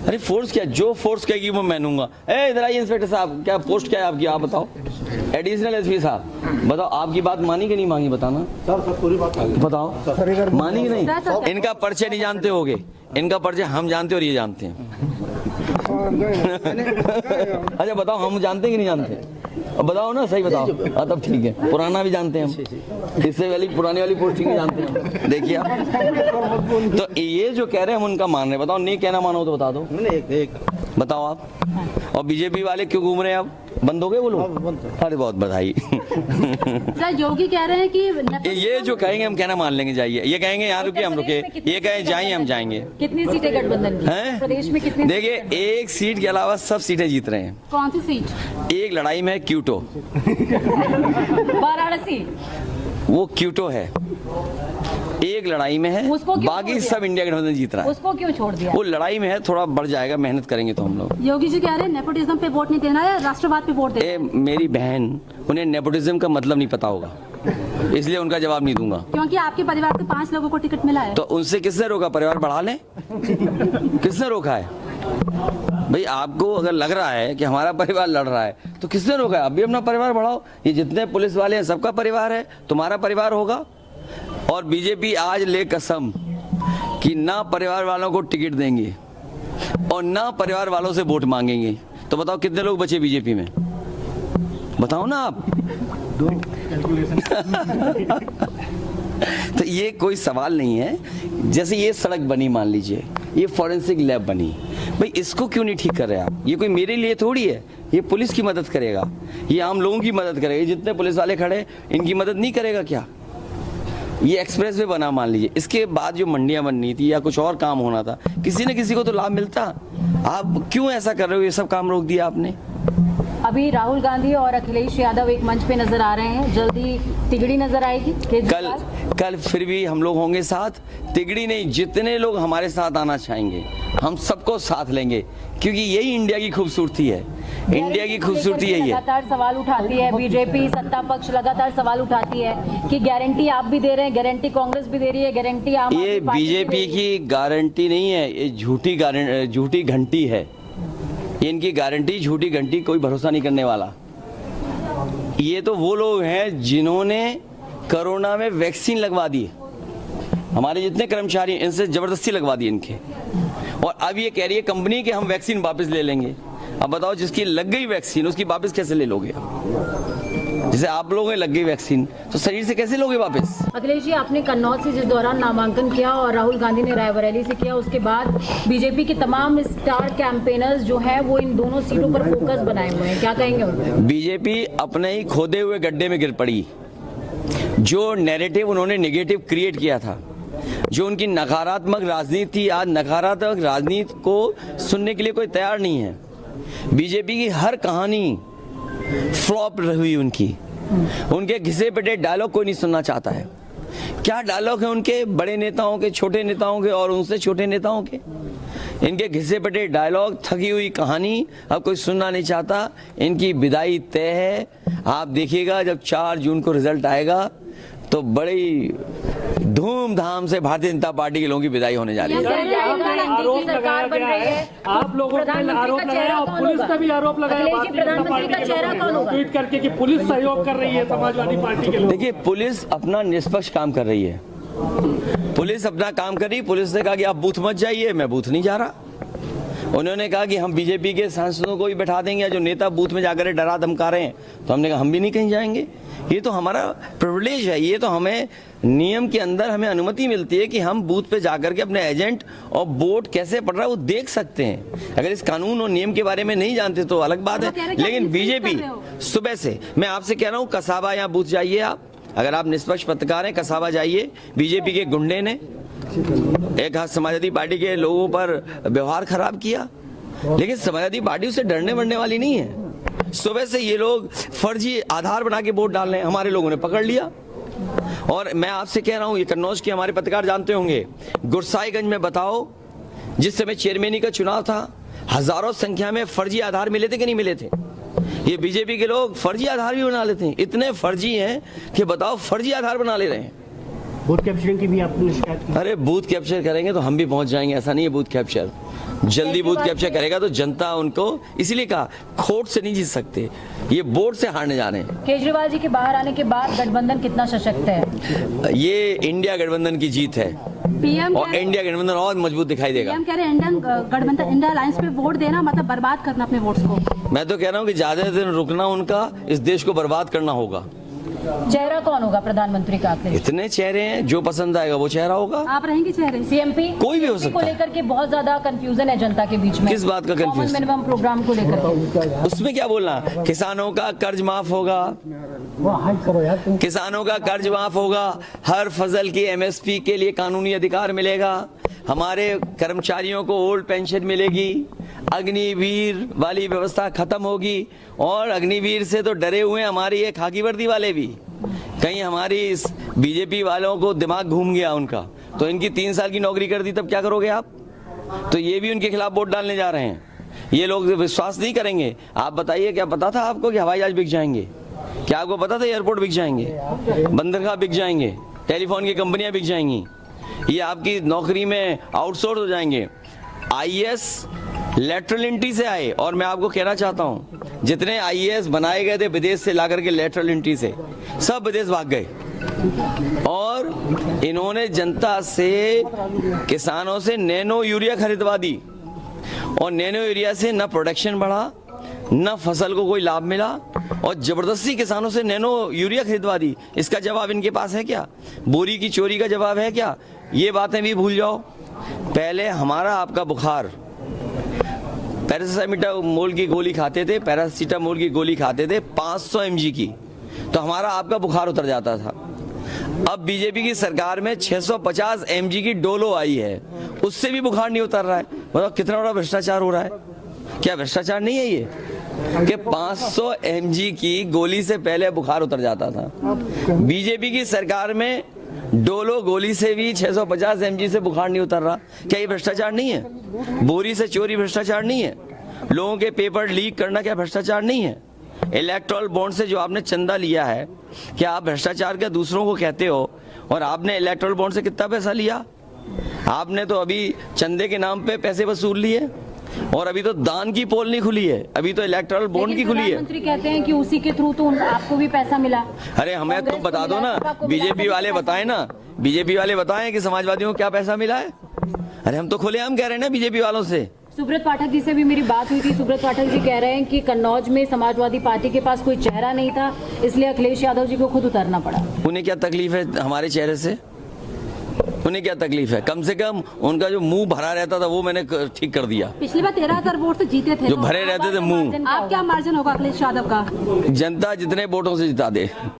अरे फोर्स क्या, जो फोर्स कहेगी वो मानूंगा। ए इधर आइए इंस्पेक्टर साहब, क्या पोस्ट क्या है आपकी, आप बताओ। एडिशनल एसपी साहब बताओ, आपकी बात मानी कि नहीं मांगी, बताना सर पूरी बात बताओ, मानी कि नहीं। इनका परिचय नहीं जानते होगे, इनका परिचय हम जानते और ये जानते हैं। अच्छा बताओ, हम जानते हैं कि नहीं जानते, अब बताओ ना, सही बताओ। हाँ तब ठीक है, पुराना भी जानते हैं हम, इससे वाली पुरानी वाली पोस्टिंग भी जानते हैं। देखिए आप तो ये जो कह रहे हैं हम उनका मान रहे हैं। बताओ नहीं कहना मानो तो बता दो, बताओ आप। और बीजेपी वाले क्यों घूम रहे हैं, अब बंद हो गए वो लोग? अरे बहुत बधाई। सर योगी कह रहे हैं कि ये जो कहेंगे हम कहना मान लेंगे, जाइए। ये कहेंगे यहाँ रुके हम रुके, ये कहें जाइए हम जाएंगे। कितनी सीटें गठबंधन की हैं? प्रदेश में कितनी? देखिए एक सीट के अलावा सब सीटें जीत रहे हैं। कौन सी सीट? एक लड़ाई में है क्यूटो, वाराणसी, वो क्यूटो है, एक लड़ाई में है, उसको क्यों बाकी छोड़ दिया? सब इंडिया गठबंधन जीत रहा है। उसको क्यों छोड़ दिया? वो लड़ाई में है, थोड़ा बढ़ जाएगा, मेहनत करेंगे तो हम लोग। योगी जी कह रहे हैं नेपोटिज्म पे वोट नहीं देना है, राष्ट्रवाद पे वोट देना है। मेरी बहन, उन्हें नेपोटिज्म का मतलब नहीं पता होगा, इसलिए उनका जवाब नहीं दूंगा। क्योंकि आपके परिवार से 5 लोगों को टिकट मिला है। तो उनसे किसने रोका, परिवार बढ़ा लें? किसने रोका है भाई? आपको अगर लग रहा है कि हमारा परिवार लड़ रहा है तो किसने रोका है? आप भी अपना परिवार बढ़ाओ। ये जितने पुलिस वाले हैं सबका परिवार है, तुम्हारा परिवार होगा। और बीजेपी आज ले कसम कि ना परिवार वालों को टिकट देंगे और ना परिवार वालों से वोट मांगेंगे। तो बताओ कितने लोग बचे बीजेपी में, बताओ ना आप। तो ये कोई सवाल नहीं है। जैसे ये सड़क बनी, मान लीजिए ये फॉरेंसिक लैब बनी, भाई इसको क्यों नहीं ठीक कर रहे आप? ये कोई मेरे लिए थोड़ी है, ये पुलिस की मदद करेगा, ये आम लोगों की मदद करेगा। जितने पुलिस वाले खड़े इनकी मदद नहीं करेगा क्या? ये एक्सप्रेस वे बना, मान लीजिए इसके बाद जो मंडियां बननी थी या कुछ और काम होना था, किसी न किसी को तो लाभ मिलता। आप क्यों ऐसा कर रहे हो? ये सब काम रोक दिया आपने। अभी राहुल गांधी और अखिलेश यादव एक मंच पे नजर आ रहे हैं, जल्दी तिगड़ी नजर आएगी। कल फिर भी हम लोग होंगे साथ, तिगड़ी नहीं, जितने लोग हमारे साथ आना चाहेंगे हम सबको साथ लेंगे, क्योंकि यही इंडिया की खूबसूरती है। इंडिया की खूबसूरती यही है। लगातार सवाल उठाती है बीजेपी, सत्ता पक्ष लगातार सवाल उठाती है कि गारंटी आप भी दे रहे हैं, गारंटी कांग्रेस भी दे रही है, गारंटी आम ये बीजेपी की गारंटी नहीं है, ये झूठी घंटी है। इनकी गारंटी झूठी घंटी, कोई भरोसा नहीं करने वाला। ये तो वो लोग हैं जिन्होंने कोरोना में वैक्सीन लगवा दी, हमारे जितने कर्मचारी इनसे जबरदस्ती लगवा दी इनके। और अब ये कह रही है कंपनी कि हम वैक्सीन वापस ले लेंगे। अब बताओ जिसकी लग गई वैक्सीन उसकी वापस कैसे ले लोगे? जैसे आप लोगों ने लग गई वैक्सीन तो शरीर से कैसे लोगे वापस? अखिलेश जी, आपने कन्नौज से जिस दौरान नामांकन किया और राहुल गांधी ने रायबरेली से किया, उसके बाद बीजेपी के तमाम स्टार कैंपेनर्स जो हैं वो इन दोनों सीटों पर फोकस बनाए हुए हैं, क्या कहेंगे उनको? बीजेपी अपने ही खोदे हुए गड्ढे में गिर पड़ी। जो नैरेटिव उन्होंने नेगेटिव क्रिएट किया था, जो उनकी नकारात्मक राजनीति थी, आज नकारात्मक राजनीति को सुनने के लिए कोई तैयार नहीं है। बीजेपी की हर कहानी फ्लॉप रही उनके घिसे पिटे डायलॉग कोई नहीं सुनना चाहता है। क्या डायलॉग है उनके, बड़े नेताओं के, छोटे नेताओं के और उनसे छोटे नेताओं के? इनके घिसे पिटे डायलॉग, थकी हुई कहानी अब कोई सुनना नहीं चाहता। इनकी विदाई तय है। आप देखिएगा जब 4 जून को रिजल्ट आएगा तो बड़ी धूमधाम से भारतीय जनता पार्टी के लोगों की विदाई होने जा रही है। आरोप लगाया गया है, आप लोगों पर आरोप लगाया और पुलिस का भी आरोप लगाया भारतीय जनता पार्टी के लोगों ट्वीट करके कि पुलिस सहयोग कर रही है समाजवादी पार्टी के लोग। देखिए पुलिस अपना निष्पक्ष काम कर रही है, पुलिस अपना काम कर रही। पुलिस ने कहा कि आप बूथ मत जाइए, मैं बूथ नहीं जा रहा। उन्होंने कहा कि हम बीजेपी के सांसदों को भी बैठा देंगे, जो नेता बूथ में जाकर डरा धमका रहे हैं, तो हमने कहा हम भी नहीं कहीं जाएंगे। ये तो हमारा प्रिविलेज है, ये तो हमें नियम के अंदर हमें अनुमति मिलती है कि हम बूथ पे जाकर के अपने एजेंट और वोट कैसे पड़ रहा है वो देख सकते हैं। अगर इस कानून और नियम के बारे में नहीं जानते तो अलग बात है। लेकिन बीजेपी सुबह से, मैं आपसे कह रहा हूँ कसाबा यहाँ बूथ जाइए आप, अगर आप निष्पक्ष पत्रकार हैं कसाबा जाइए। बीजेपी के गुंडे ने एक समाजवादी पार्टी के लोगों पर व्यवहार खराब किया, लेकिन समाजवादी पार्टी उससे डरने मरने वाली नहीं है। सुबह से ये लोग फर्जी आधार बना के वोट डाल रहे हैं, हमारे लोगों ने पकड़ लिया। और मैं आपसे कह रहा हूं, ये कन्नौज के हमारे पत्रकार जानते होंगे, गुरसाईगंज में बताओ जिस समय चेयरमैनी का चुनाव था, हजारों संख्या में फर्जी आधार मिले थे कि नहीं मिले थे? ये बीजेपी के लोग फर्जी आधार भी बना लेते हैं, इतने फर्जी हैं कि बताओ फर्जी आधार बना ले रहे हैं। बूथ कैप्चरिंग की भी आपने शिकायत की? अरे बूथ कैप्चर करेंगे तो हम भी पहुंच जाएंगे, ऐसा नहीं है बूथ कैप्चर। जल्दी बूथ कैप्चर करेगा तो जनता उनको, इसीलिए कहा खोट से नहीं जीत सकते, ये वोट से हारने जा रहे हैं। केजरीवाल जी के बाहर आने के बाद गठबंधन कितना सशक्त है? ये इंडिया गठबंधन की जीत है पीएम और इंडिया गठबंधन और मजबूत दिखाई देगा। पीएम कह रहे हैं इंडियन गठबंधन इंडिया अलायंस पे वोट देना मतलब बर्बाद करना अपने वोट्स को। मैं तो कह रहा हूँ कि ज्यादा दिन रुकना उनका, इस देश को बर्बाद करना होगा। चेहरा कौन होगा प्रधानमंत्री का? आपने इतने चेहरे हैं, जो पसंद आएगा वो चेहरा होगा। आप रहेंगे चेहरे? सीएमपी कोई भी हो को सकता है। लेकर के बहुत ज्यादा कंफ्यूजन है जनता के बीच में। किस बात का कॉमन कंफ्यूजन? मिनिमम प्रोग्राम को लेकर उसमें क्या बोलना, किसानों का कर्ज माफ होगा, किसानों का कर्ज माफ होगा, हर फसल की एमएसपी के लिए कानूनी अधिकार मिलेगा, हमारे कर्मचारियों को ओल्ड पेंशन मिलेगी, अग्निवीर वाली व्यवस्था खत्म होगी। और अग्निवीर से तो डरे हुए हैं हमारी ये खाकी वर्दी वाले भी, कहीं हमारी इस बीजेपी वालों को दिमाग घूम गया उनका, तो इनकी 3 साल की नौकरी कर दी, तब क्या करोगे आप? तो ये भी उनके खिलाफ वोट डालने जा रहे हैं। ये लोग विश्वास नहीं करेंगे। आप बताइए, क्या पता था आपको कि हवाई जहाज बिक जाएंगे? क्या आपको पता था एयरपोर्ट बिक जाएंगे, बंदरगाह बिक जाएंगे, टेलीफोन की कंपनियां बिक जाएंगी, ये आपकी नौकरी में आउटसोर्स हो जाएंगे? आईएएस लेटरल एंट्री से आए, और मैं आपको कहना चाहता हूं जितने आईएएस बनाए गए थे विदेश से लाकर के लेटरल एंट्री से, सब विदेश भाग गए। और इन्होंने जनता से, किसानों से नैनो यूरिया खरीदवा दी, और नैनो यूरिया से न प्रोडक्शन बढ़ा, न फसल को कोई लाभ मिला, और जबरदस्ती किसानों से नैनो यूरिया खरीदवा दी। इसका जवाब इनके पास है क्या? बोरी की चोरी का जवाब है क्या? ये बातें भी भूल जाओ। पहले हमारा आपका बुखार, पैरासीटामोल की गोली खाते थे, पैरासीटामोल की गोली खाते थे 500 mg की, तो हमारा आपका बुखार उतर जाता था। अब बीजेपी की सरकार में 650 mg की डोलो आई है, उससे भी बुखार नहीं उतर रहा है। मतलब कितना बड़ा भ्रष्टाचार हो रहा है? क्या भ्रष्टाचार नहीं है ये कि 500 mg की गोली से पहले बुखार उतर जाता था? बीजेपी की सरकार में डोलो गोली से भी 650 mg से बुखार नहीं उतर रहा। क्या ये भ्रष्टाचार नहीं है? बोरी से चोरी भ्रष्टाचार नहीं है? लोगों के पेपर लीक करना क्या भ्रष्टाचार नहीं है? इलेक्टोरल बॉन्ड से जो आपने चंदा लिया है, क्या आप भ्रष्टाचार क्या दूसरों को कहते हो? और आपने इलेक्टोरल बॉन्ड से कितना पैसा लिया? आपने तो अभी चंदे के नाम पे पैसे वसूल लिए, और अभी तो दान की पोल नहीं खुली है, अभी तो इलेक्टोरल बॉन्ड की खुली है। प्रधानमंत्री कहते हैं कि उसी के थ्रू तो आपको भी पैसा मिला। अरे हमें तुम बता दो ना, बीजेपी वाले बताएं ना, बीजेपी वाले बताएं कि समाजवादियों को क्या पैसा मिला है। अरे हम तो खुलेआम कह रहे हैं ना बीजेपी वालों से। सुब्रत पाठक जी से भी मेरी बात हुई थी। सुब्रत पाठक जी कह रहे हैं कि कन्नौज में समाजवादी पार्टी के पास कोई चेहरा नहीं था, इसलिए अखिलेश यादव जी को खुद उतरना पड़ा। उन्हें क्या तकलीफ है हमारे चेहरे से? उन्हें क्या तकलीफ है? कम से कम उनका जो मुंह भरा रहता था वो मैंने ठीक कर दिया। पिछली बार 13,000 वोट से जीते थे, जो भरे रहते थे मुंह। आप क्या मार्जिन होगा अखिलेश यादव का? जनता जितने वोटों से जिता दे।